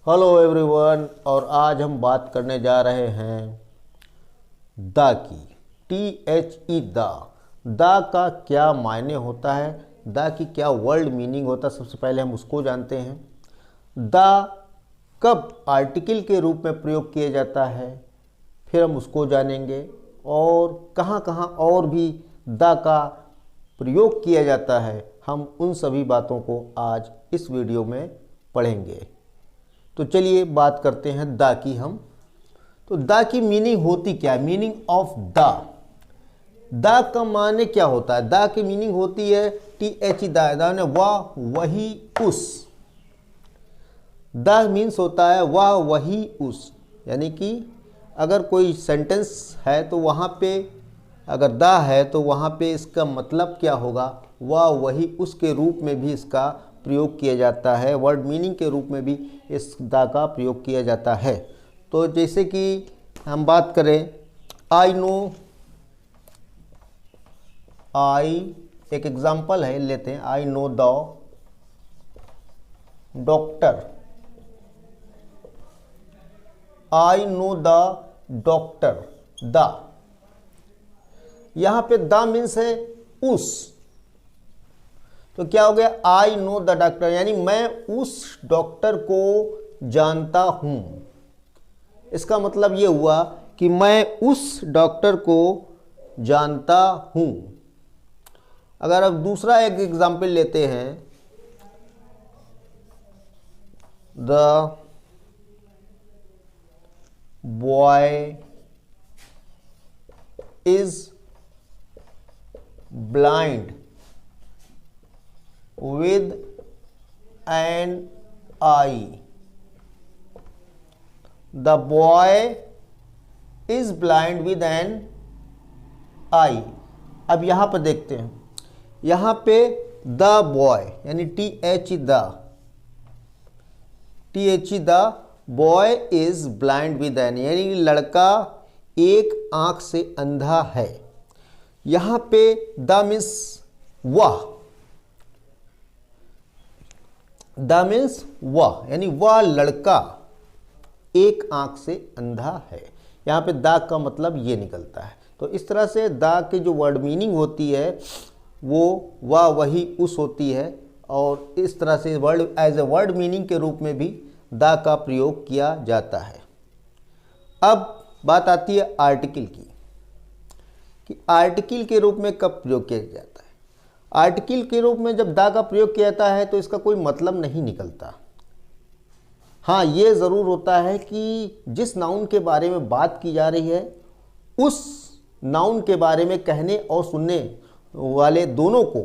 Hello everyone, और आज हम बात करने जा रहे हैं द की। THE द का क्या मायने होता है, द की क्या वर्ल्ड मीनिंग होता है, सबसे पहले हम उसको जानते हैं। द कब आर्टिकल के रूप में प्रयोग किया जाता है, फिर हम उसको जानेंगे। और कहाँ कहाँ और भी द का प्रयोग किया जाता है, हम उन सभी बातों को आज इस वीडियो में पढ़ेंगे। तो चलिए बात करते हैं द की हम। तो द की मीनिंग होती क्या है, मीनिंग ऑफ द का माने क्या होता है। द की मीनिंग होती है THE द वह वही उस। द मीन्स होता है वह वही उस, यानी कि अगर कोई सेंटेंस है तो वहाँ पे अगर द है तो वहाँ पे इसका मतलब क्या होगा, वह वही उसके रूप में भी इसका प्रयोग किया जाता है, वर्ड मीनिंग के रूप में भी इस द का प्रयोग किया जाता है। तो जैसे कि हम बात करें आई नो, एक एग्जांपल है लेते हैं, I know the doctor. I know the doctor, the यहां पे द मीन्स है उस। तो क्या हो गया, आई नो द डॉक्टर, यानी मैं उस डॉक्टर को जानता हूं। इसका मतलब यह हुआ कि मैं उस डॉक्टर को जानता हूं। अगर अब दूसरा एक एग्जाम्पल लेते हैं, the boy is blind with an eye. The boy is blind with an eye. अब यहां पर देखते हैं, यहां पे द बॉय यानी THE the boy is blind with an, यानी लड़का एक आंख से अंधा है। यहां पे द मीन्स वह, द मीन्स वह, यानी वह लड़का एक आंख से अंधा है। यहाँ पे द का मतलब ये निकलता है। तो इस तरह से द की जो वर्ड मीनिंग होती है वो वह वही उस होती है, और इस तरह से word as a word meaning के रूप में भी द का प्रयोग किया जाता है। अब बात आती है आर्टिकल की, कि आर्टिकल के रूप में कब प्रयोग किया जाता है। आर्टिकल के रूप में जब द का प्रयोग किया जाता है तो इसका कोई मतलब नहीं निकलता। हाँ, ये ज़रूर होता है कि जिस नाउन के बारे में बात की जा रही है उस नाउन के बारे में कहने और सुनने वाले दोनों को,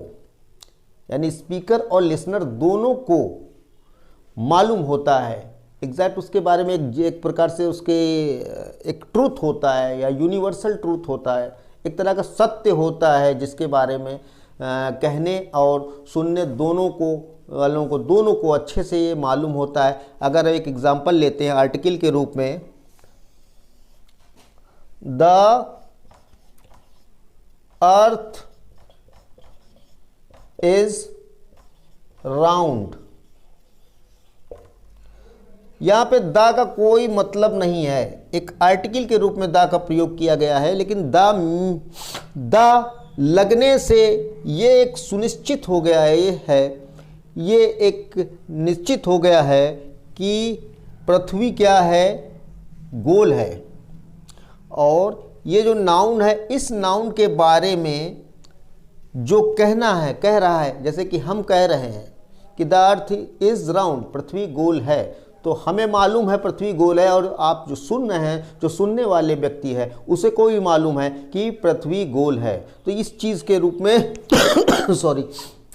यानी स्पीकर और लिसनर दोनों को मालूम होता है एग्जैक्ट उसके बारे में, एक प्रकार से उसके एक ट्रूथ होता है या यूनिवर्सल ट्रूथ होता है, एक तरह का सत्य होता है जिसके बारे में कहने और सुनने दोनों को अच्छे से ये मालूम होता है। अगर एक एग्जांपल लेते हैं आर्टिकल के रूप में, द अर्थ इज राउंड। यहां पे द का कोई मतलब नहीं है, एक आर्टिकल के रूप में द का प्रयोग किया गया है, लेकिन द लगने से ये एक सुनिश्चित हो गया है, ये एक निश्चित हो गया है कि पृथ्वी क्या है, गोल है। और ये जो नाउन है, इस नाउन के बारे में जो कह रहा है, जैसे कि हम कह रहे हैं कि द अर्थ इज राउंड, पृथ्वी गोल है, तो हमें मालूम है पृथ्वी गोल है, और आप जो सुन रहे हैं, जो सुनने वाले व्यक्ति है, उसे कोई मालूम है कि पृथ्वी गोल है। तो इस चीज़ के रूप में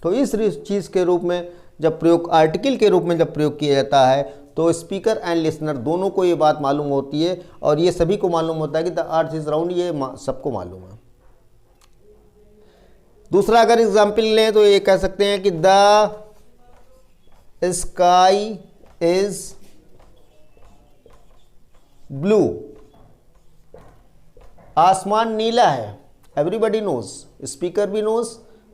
तो इस चीज़ के रूप में जब प्रयोग आर्टिकल के रूप में जब प्रयोग किया जाता है तो स्पीकर एंड लिसनर दोनों को ये बात मालूम होती है, और ये सभी को मालूम होता है कि द अर्थ इज राउंड, ये सबको मालूम है। दूसरा अगर एग्जाम्पल लें तो ये कह सकते हैं कि द स्काई इज ब्लू, आसमान नीला है। एवरीबडी नोज, स्पीकर भी नोज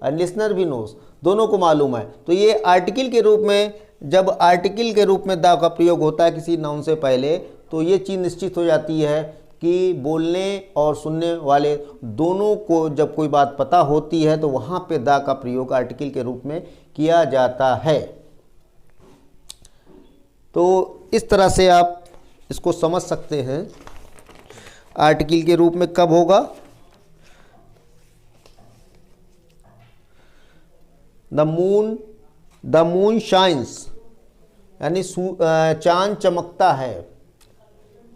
और लिसनर भी नोज, दोनों को मालूम है। तो ये आर्टिकल के रूप में जब आर्टिकल के रूप में द का प्रयोग होता है किसी नाउन से पहले, तो ये चीज़ निश्चित हो जाती है कि बोलने और सुनने वाले दोनों को जब कोई बात पता होती है तो वहाँ पे द का प्रयोग आर्टिकल के रूप में किया जाता है। तो इस तरह से आप इसको समझ सकते हैं आर्टिकल के रूप में कब होगा। द मून शाइन्स, यानी चांद चमकता है,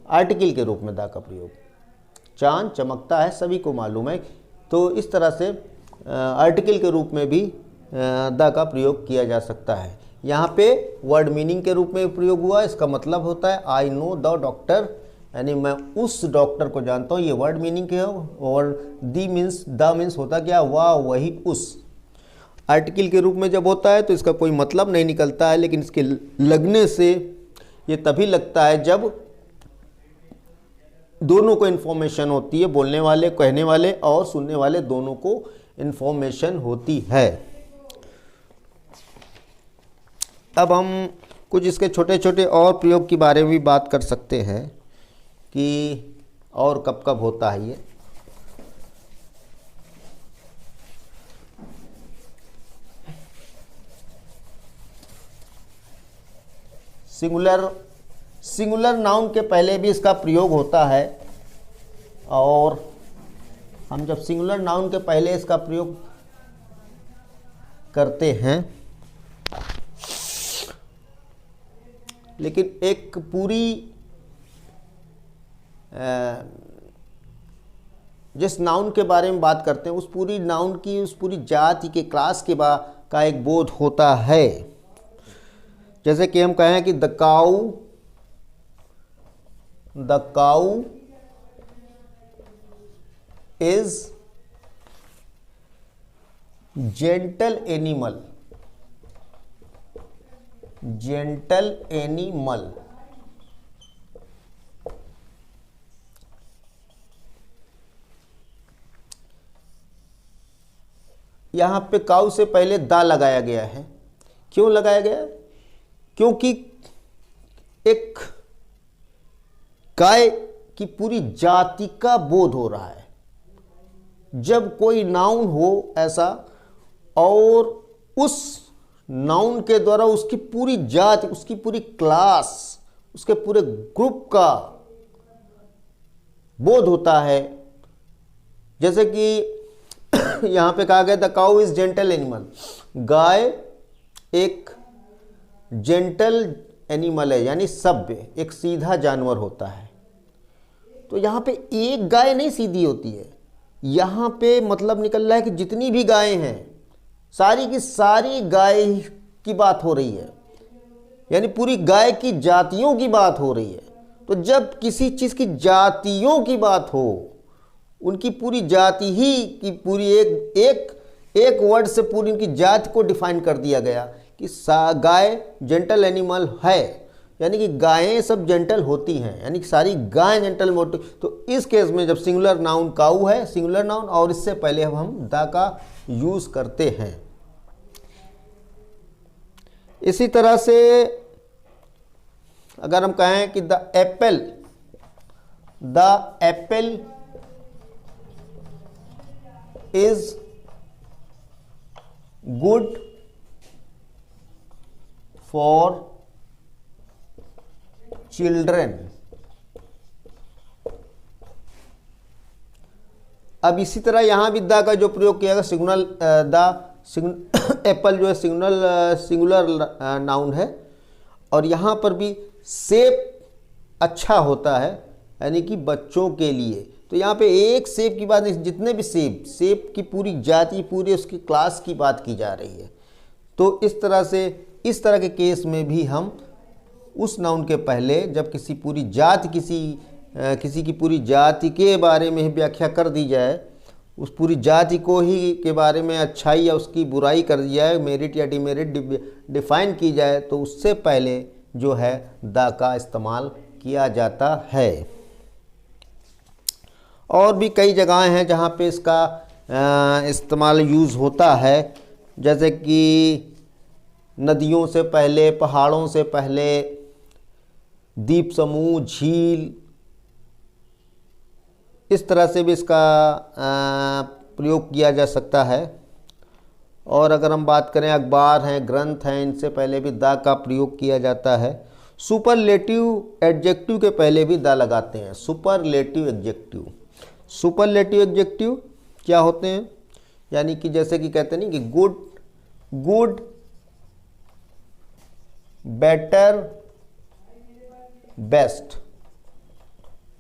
आर्टिकल के रूप में द का प्रयोग। चांद चमकता है सभी को मालूम है, तो इस तरह से आर्टिकल के रूप में भी द का प्रयोग किया जा सकता है। यहाँ पे वर्ड मीनिंग के रूप में प्रयोग हुआ, इसका मतलब होता है आई नो द डॉक्टर, यानी मैं उस डॉक्टर को जानता हूँ, ये वर्ड मीनिंग है। और द मीन्स होता क्या, वाह वही उस। आर्टिकल के रूप में जब होता है तो इसका कोई मतलब नहीं निकलता है, लेकिन इसके लगने से ये तभी लगता है जब दोनों को इन्फॉर्मेशन होती है, बोलने वाले, कहने वाले और सुनने वाले दोनों को इन्फॉर्मेशन होती है। अब हम कुछ इसके छोटे छोटे और प्रयोग के बारे में भी बात कर सकते हैं कि और कब कब होता है ये। सिंगुलर नाउन के पहले भी इसका प्रयोग होता है, और हम जब सिंगुलर नाउन के पहले इसका प्रयोग करते हैं, लेकिन एक पूरी जिस नाउन के बारे में बात करते हैं उस पूरी नाउन की, उस पूरी जाति के, क्लास के का एक बोध होता है। जैसे कि हम कहें कि the cow is gentle animal. यहां पे काऊ से पहले दा लगाया गया है। क्यों लगाया गया? क्योंकि एक गाय की पूरी जाति का बोध हो रहा है। जब कोई नाउन हो ऐसा और उस नाउन के द्वारा उसकी पूरी जाति, उसकी पूरी क्लास, उसके पूरे ग्रुप का बोध होता है, जैसे कि यहां पे कहा गया the cow is gentle animal. गाय एक जेंटल एनिमल है, यानी सभ्य, एक सीधा जानवर होता है। तो यहाँ पे एक गाय नहीं सीधी होती है, यहाँ पे मतलब निकल रहा है कि जितनी भी गायें हैं सारी की सारी गाय की बात हो रही है, यानी पूरी गाय की जातियों की बात हो रही है। तो जब किसी चीज़ की जातियों की बात हो, उनकी पूरी जाति ही की पूरी एक वर्ड से पूरी उनकी जाति को डिफाइन कर दिया गया कि गाय जेंटल एनिमल है, यानी कि गायें सब जेंटल होती हैं, यानी कि सारी गायें जेंटल मोटी। तो इस केस में जब सिंगुलर नाउन काऊ है, सिंगुलर नाउन, और इससे पहले हम द का यूज करते हैं। इसी तरह से अगर हम कहें कि the Apple is good for children. अब इसी तरह यहां भी द का जो प्रयोग किया गया, एप्पल जो है सिंगुलर नाउन है, और यहां पर भी सेब अच्छा होता है, यानी कि बच्चों के लिए। तो यहाँ पे एक सेब की बात नहीं, जितने भी सेब की पूरी जाति, पूरी उसकी क्लास की बात की जा रही है। तो इस तरह से इस तरह के केस में भी हम उस नाउन के पहले जब किसी पूरी जाति, किसी की पूरी जाति के बारे में व्याख्या कर दी जाए, उस पूरी जाति को ही के बारे में अच्छाई या उसकी बुराई कर दी जाए, मेरिट या डिमेरिट डिफाइन की जाए, तो उससे पहले जो है द का इस्तेमाल किया जाता है। और भी कई जगहें हैं जहाँ पे इसका इस्तेमाल यूज़ होता है, जैसे कि नदियों से पहले, पहाड़ों से पहले, द्वीप समूह, झील, इस तरह से भी इसका प्रयोग किया जा सकता है। और अगर हम बात करें अखबार हैं, ग्रंथ हैं, इनसे पहले भी द का प्रयोग किया जाता है। सुपरलेटिव एडजेक्टिव के पहले भी द लगाते हैं। सुपरलेटिव एडजेक्टिव, सुपरलेटिव एडजेक्टिव क्या होते हैं? यानी कि जैसे कि कहते नहीं कि गुड, बेटर, बेस्ट,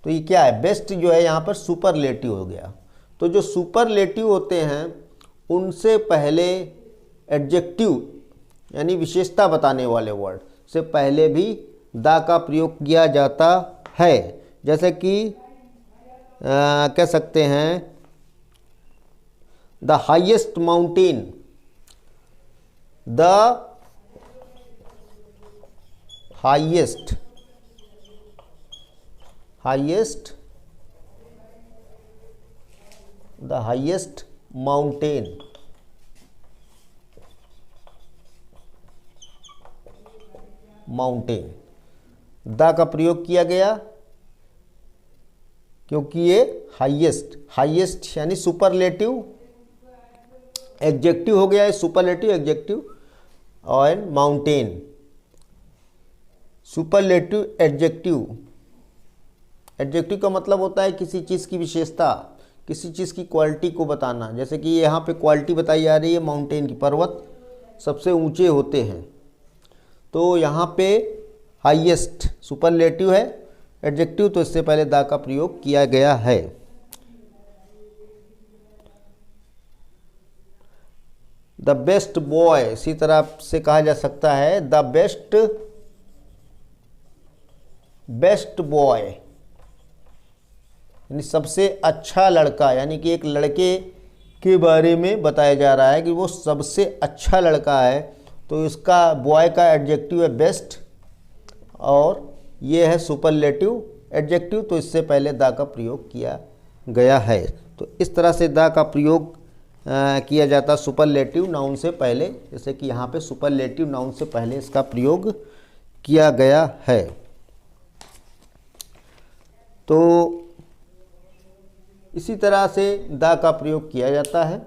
तो ये क्या है? बेस्ट जो है यहाँ पर सुपरलेटिव हो गया। तो जो सुपरलेटिव होते हैं उनसे पहले एडजेक्टिव यानी विशेषता बताने वाले वर्ड से पहले भी द का प्रयोग किया जाता है। जैसे कि कह सकते हैं the highest mountain, the highest mountain, the का प्रयोग किया गया क्योंकि ये हाईएस्ट यानी सुपरलेटिव एडजेक्टिव हो गया है, सुपरलेटिव एडजेक्टिव। और माउंटेन, सुपरलेटिव एडजेक्टिव का मतलब होता है किसी चीज़ की विशेषता, किसी चीज़ की क्वालिटी को बताना। जैसे कि यहाँ पे क्वालिटी बताई जा रही है माउंटेन की, पर्वत सबसे ऊंचे होते हैं। तो यहाँ पे हाईएस्ट सुपरलेटिव है एडजेक्टिव, तो इससे पहले द का प्रयोग किया गया है। द बेस्ट बॉय, इसी तरह से कहा जा सकता है द बेस्ट बॉय, यानी सबसे अच्छा लड़का, यानी कि एक लड़के के बारे में बताया जा रहा है कि वो सबसे अच्छा लड़का है, तो इसका बॉय का एडजेक्टिव है बेस्ट और ये है सुपरलेटिव एडजेक्टिव, तो इससे पहले द का प्रयोग किया गया है। तो इस तरह से द का प्रयोग किया जाता सुपरलेटिव नाउन से पहले, जैसे कि यहाँ पे सुपरलेटिव नाउन से पहले इसका प्रयोग किया गया है। तो इसी तरह से द का प्रयोग किया जाता है।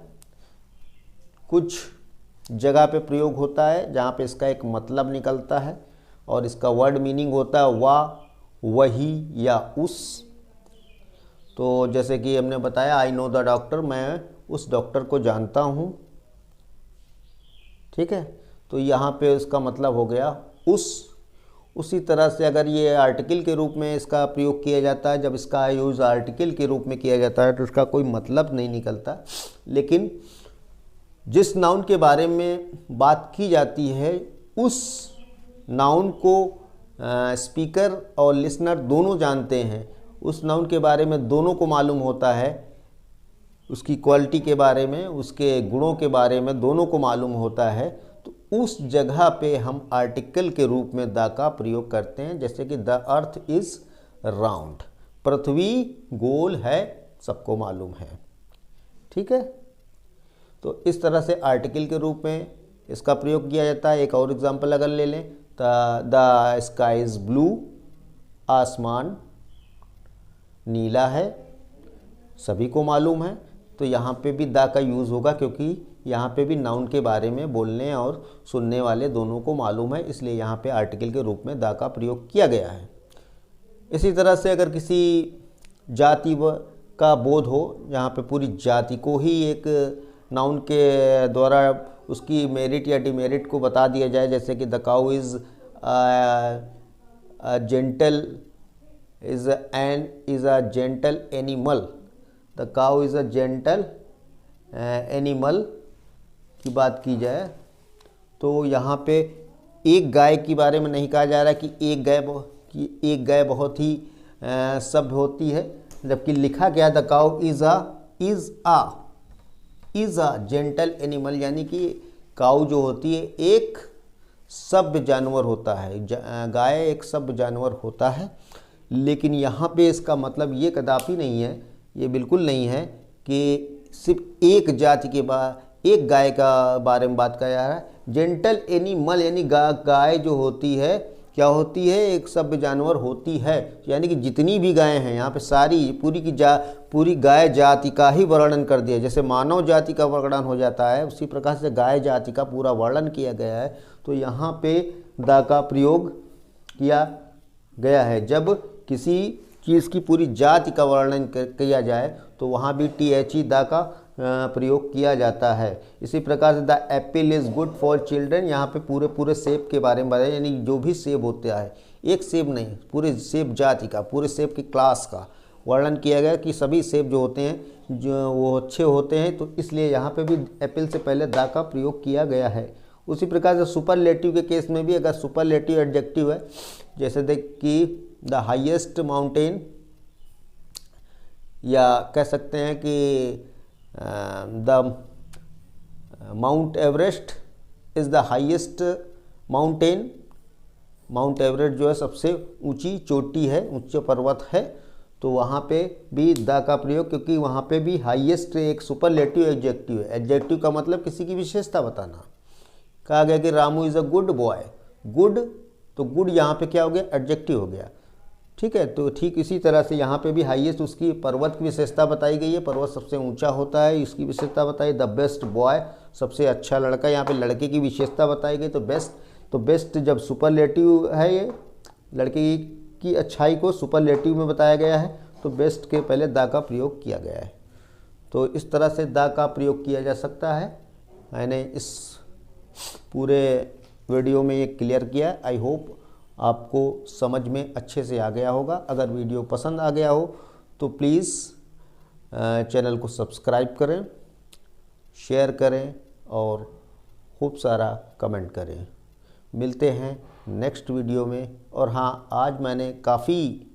कुछ जगह पे प्रयोग होता है जहाँ पे इसका एक मतलब निकलता है और इसका वर्ड मीनिंग होता है वाह, वही या उस। तो जैसे कि हमने बताया आई नो द डॉक्टर, मैं उस डॉक्टर को जानता हूँ, ठीक है। तो यहाँ पे उसका मतलब हो गया उस। उसी तरह से अगर ये आर्टिकल के रूप में इसका प्रयोग किया जाता है, जब इसका यूज़ आर्टिकल के रूप में किया जाता है तो इसका कोई मतलब नहीं निकलता। लेकिन जिस नाउन के बारे में बात की जाती है उस नाउन को स्पीकर और लिसनर दोनों जानते हैं, उस नाउन के बारे में दोनों को मालूम होता है, उसकी क्वालिटी के बारे में, उसके गुणों के बारे में दोनों को मालूम होता है, तो उस जगह पे हम आर्टिकल के रूप में द का प्रयोग करते हैं। जैसे कि द अर्थ इज़ राउंड, पृथ्वी गोल है, सबको मालूम है, ठीक है। तो इस तरह से आर्टिकल के रूप में इसका प्रयोग किया जाता है। एक और एग्जांपल अगर ले लें तो द स्काई इज़ ब्लू, आसमान नीला है, सभी को मालूम है। तो यहाँ पे भी द का यूज़ होगा क्योंकि यहाँ पे भी नाउन के बारे में बोलने और सुनने वाले दोनों को मालूम है, इसलिए यहाँ पे आर्टिकल के रूप में द का प्रयोग किया गया है। इसी तरह से अगर किसी जाति का बोध हो, जहाँ पे पूरी जाति को ही एक नाउन के द्वारा उसकी मेरिट या डिमेरिट को बता दिया जाए, जैसे कि the cow is gentle is a gentle animal, the cow is a gentle animal की बात की जाए तो यहाँ पे एक गाय के बारे में नहीं कहा जा रहा कि एक गाय बहुत ही सभ्य होती है, जबकि लिखा गया the cow is a gentle animal, यानी कि काऊ जो होती है एक सभ्य जानवर होता है, गाय एक सभ्य जानवर होता है। लेकिन यहाँ पे इसका मतलब ये कदापि नहीं है, ये बिल्कुल नहीं है कि सिर्फ एक जाति के एक गाय का बारे में बात किया जा रहा है, जेंटल एनिमल यानी गाय जो होती है क्या होती है, एक सभ्य जानवर होती है, यानी कि जितनी भी गायें हैं यहाँ पे सारी पूरी गाय जाति का ही वर्णन कर दिया। जैसे मानव जाति का वर्णन हो जाता है उसी प्रकार से गाय जाति का पूरा वर्णन किया गया है। तो यहाँ पे द का प्रयोग किया गया है। जब किसी चीज़ की पूरी जाति का वर्णन किया जाए तो वहाँ भी THE द का प्रयोग किया जाता है। इसी प्रकार से the Apple is good for children, यहाँ पे पूरे सेब के बारे में बताया, यानी जो भी सेब होता है, एक सेब नहीं, पूरे सेब जाति का, पूरे सेब की क्लास का वर्णन किया गया कि सभी सेब जो होते हैं जो वो अच्छे होते हैं। तो इसलिए यहाँ पे भी एप्पल से पहले द का प्रयोग किया गया है। उसी प्रकार से सुपरलेटिव के केस में भी अगर सुपरलेटिव एडजेक्टिव है, जैसे देख कि द हाईएस्ट माउंटेन, या कह सकते हैं कि the mount Everest is the highest mountain. Mount Everest जो है सबसे ऊंची चोटी है, ऊंचा पर्वत है। तो वहाँ पे भी द का प्रयोग, क्योंकि वहाँ पे भी हाईएस्ट एक सुपरलेटिव एडजेक्टिव है। एडजेक्टिव का मतलब किसी की विशेषता बताना। कहा गया कि Ramu is a good boy, good, तो गुड यहाँ पे क्या हो गया, एडजेक्टिव हो गया। ठीक है, तो ठीक इसी तरह से यहाँ पे भी हाईएस्ट उसकी पर्वत की विशेषता बताई गई है, पर्वत सबसे ऊंचा होता है, इसकी विशेषता बताई। द बेस्ट बॉय, सबसे अच्छा लड़का, यहाँ पे लड़के की विशेषता बताई गई। तो बेस्ट जब सुपरलेटिव है, ये लड़के की अच्छाई को सुपरलेटिव में बताया गया है, तो बेस्ट के पहले द का प्रयोग किया गया है। तो इस तरह से द का प्रयोग किया जा सकता है। मैंने इस पूरे वीडियो में ये क्लियर किया। आई होप आपको समझ में अच्छे से आ गया होगा। अगर वीडियो पसंद आ गया हो तो प्लीज़ चैनल को सब्सक्राइब करें, शेयर करें और खूब सारा कमेंट करें। मिलते हैं नेक्स्ट वीडियो में। और हाँ, आज मैंने काफ़ी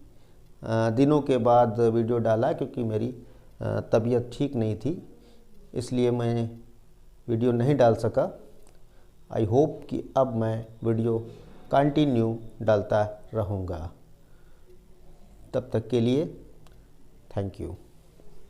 दिनों के बाद वीडियो डाला क्योंकि मेरी तबीयत ठीक नहीं थी, इसलिए मैं वीडियो नहीं डाल सका। आई होप कि अब मैं वीडियो कंटिन्यू डालता रहूँगा। तब तक के लिए थैंक यू।